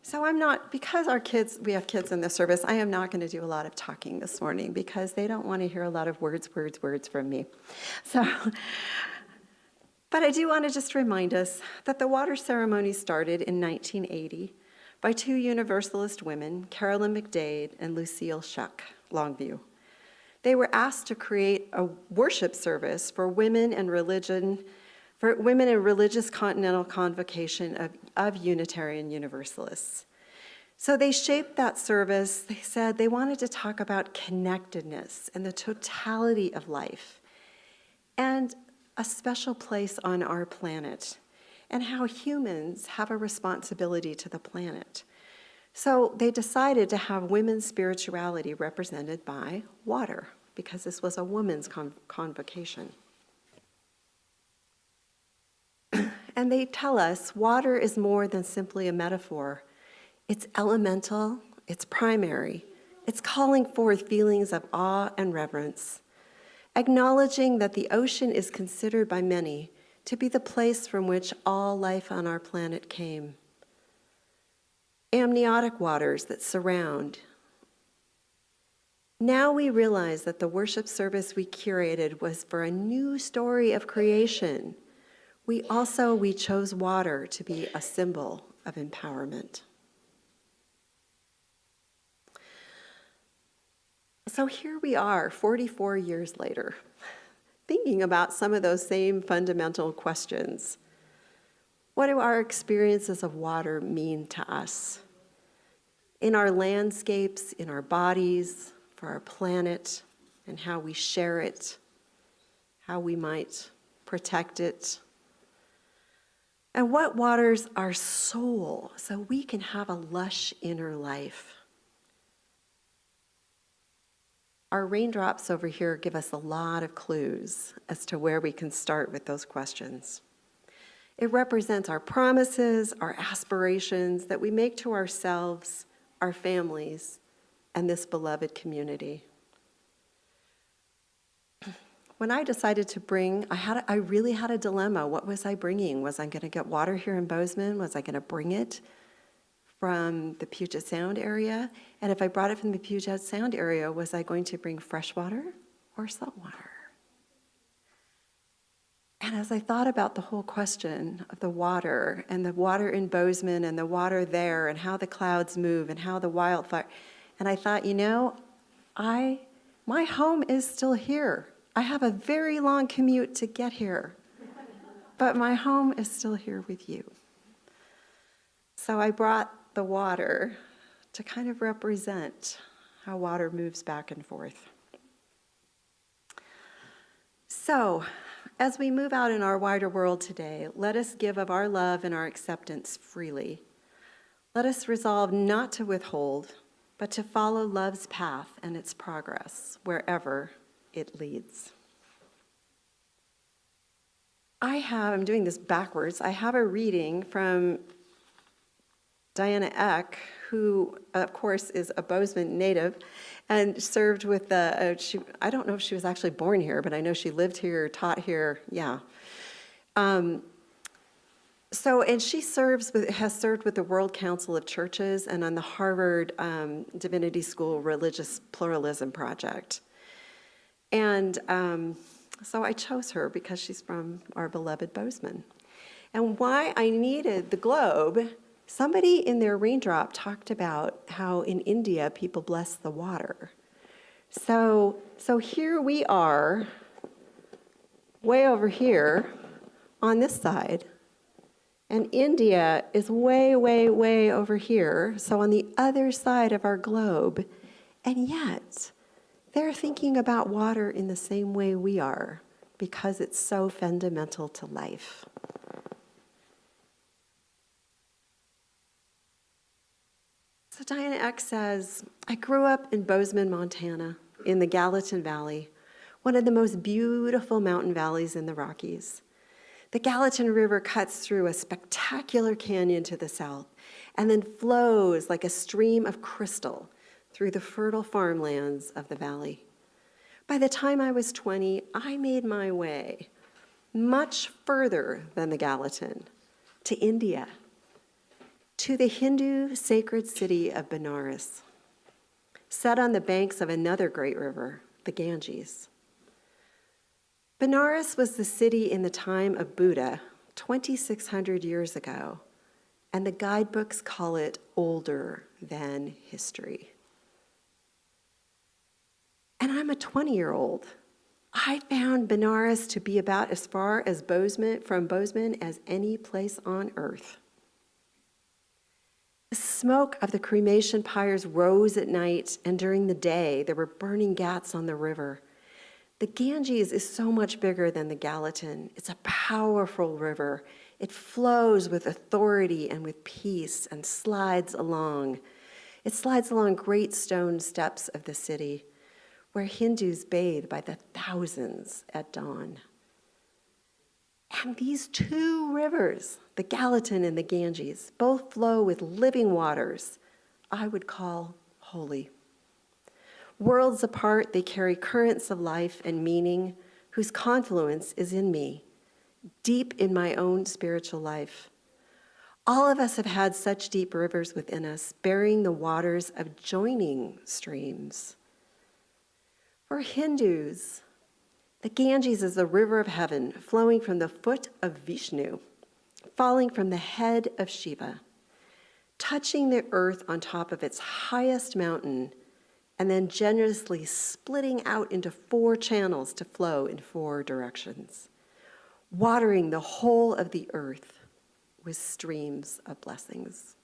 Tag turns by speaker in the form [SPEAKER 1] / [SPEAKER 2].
[SPEAKER 1] So I'm not, because we have kids in the service, I am not going to do a lot of talking this morning because they don't want to hear a lot of words from me. So, but I do want to just remind us that the water ceremony started in 1980 by two Universalist women, Carolyn McDade and Lucille Shuck, Longview. They were asked to create a worship service for women in religious continental convocation of Unitarian Universalists. So they shaped that service. They said they wanted to talk about connectedness and the totality of life and a special place on our planet and how humans have a responsibility to the planet. So they decided to have women's spirituality represented by water because this was a women's convocation. And they tell us water is more than simply a metaphor. It's elemental, it's primary. It's calling forth feelings of awe and reverence, acknowledging that the ocean is considered by many to be the place from which all life on our planet came. Amniotic waters that surround. Now we realize that the worship service we curated was for a new story of creation. We chose water to be a symbol of empowerment. So here we are, 44 years later, thinking about some of those same fundamental questions. What do our experiences of water mean to us? In our landscapes, in our bodies, for our planet, and how we share it, how we might protect it. And what waters our soul so we can have a lush inner life? Our raindrops over here give us a lot of clues as to where we can start with those questions. It represents our promises, our aspirations that we make to ourselves, our families, and this beloved community. When I decided to bring, I really had a dilemma. What was I bringing? Was I going to get water here in Bozeman? Was I going to bring it from the Puget Sound area? And if I brought it from the Puget Sound area, was I going to bring fresh water or salt water? And as I thought about the whole question of the water and the water in Bozeman and the water there and how the clouds move and how the wildfire, and I thought, my home is still here. I have a very long commute to get here, but my home is still here with you. So I brought the water to kind of represent how water moves back and forth. So, as we move out in our wider world today, let us give of our love and our acceptance freely. Let us resolve not to withhold, but to follow love's path and its progress wherever it leads. I'm doing this backwards. I have a reading from Diana Eck, who, of course, is a Bozeman native and served with I don't know if she was actually born here, but I know she lived here, taught here, yeah. And she has served with the World Council of Churches and on the Harvard Divinity School Religious Pluralism Project. And so I chose her because she's from our beloved Bozeman. And why I needed the globe, somebody in their raindrop talked about how in India people bless the water. So here we are, way over here on this side, and India is way, way, way over here, so on the other side of our globe, and yet they're thinking about water in the same way we are because it's so fundamental to life. So Diana Eck says, I grew up in Bozeman, Montana, in the Gallatin Valley, one of the most beautiful mountain valleys in the Rockies. The Gallatin River cuts through a spectacular canyon to the south and then flows like a stream of crystal through the fertile farmlands of the valley. By the time I was 20, I made my way much further than the Gallatin to India. to the Hindu sacred city of Benares, set on the banks of another great river, the Ganges. Benares was the city in the time of Buddha, 2,600 years ago, and the guidebooks call it older than history. And I'm a 20-year-old. I found Benares to be about as far as from Bozeman as any place on earth. The smoke of the cremation pyres rose at night, and during the day there were burning ghats on the river. The Ganges is so much bigger than the Gallatin. It's a powerful river. It flows with authority and with peace and slides along. It slides along great stone steps of the city, where Hindus bathe by the thousands at dawn. And these two rivers, the Gallatin and the Ganges, both flow with living waters I would call holy. Worlds apart, they carry currents of life and meaning whose confluence is in me, deep in my own spiritual life. All of us have had such deep rivers within us, bearing the waters of joining streams. For Hindus, the Ganges is the river of heaven, flowing from the foot of Vishnu, falling from the head of Shiva, touching the earth on top of its highest mountain, and then generously splitting out into 4 channels to flow in 4 directions, watering the whole of the earth with streams of blessings.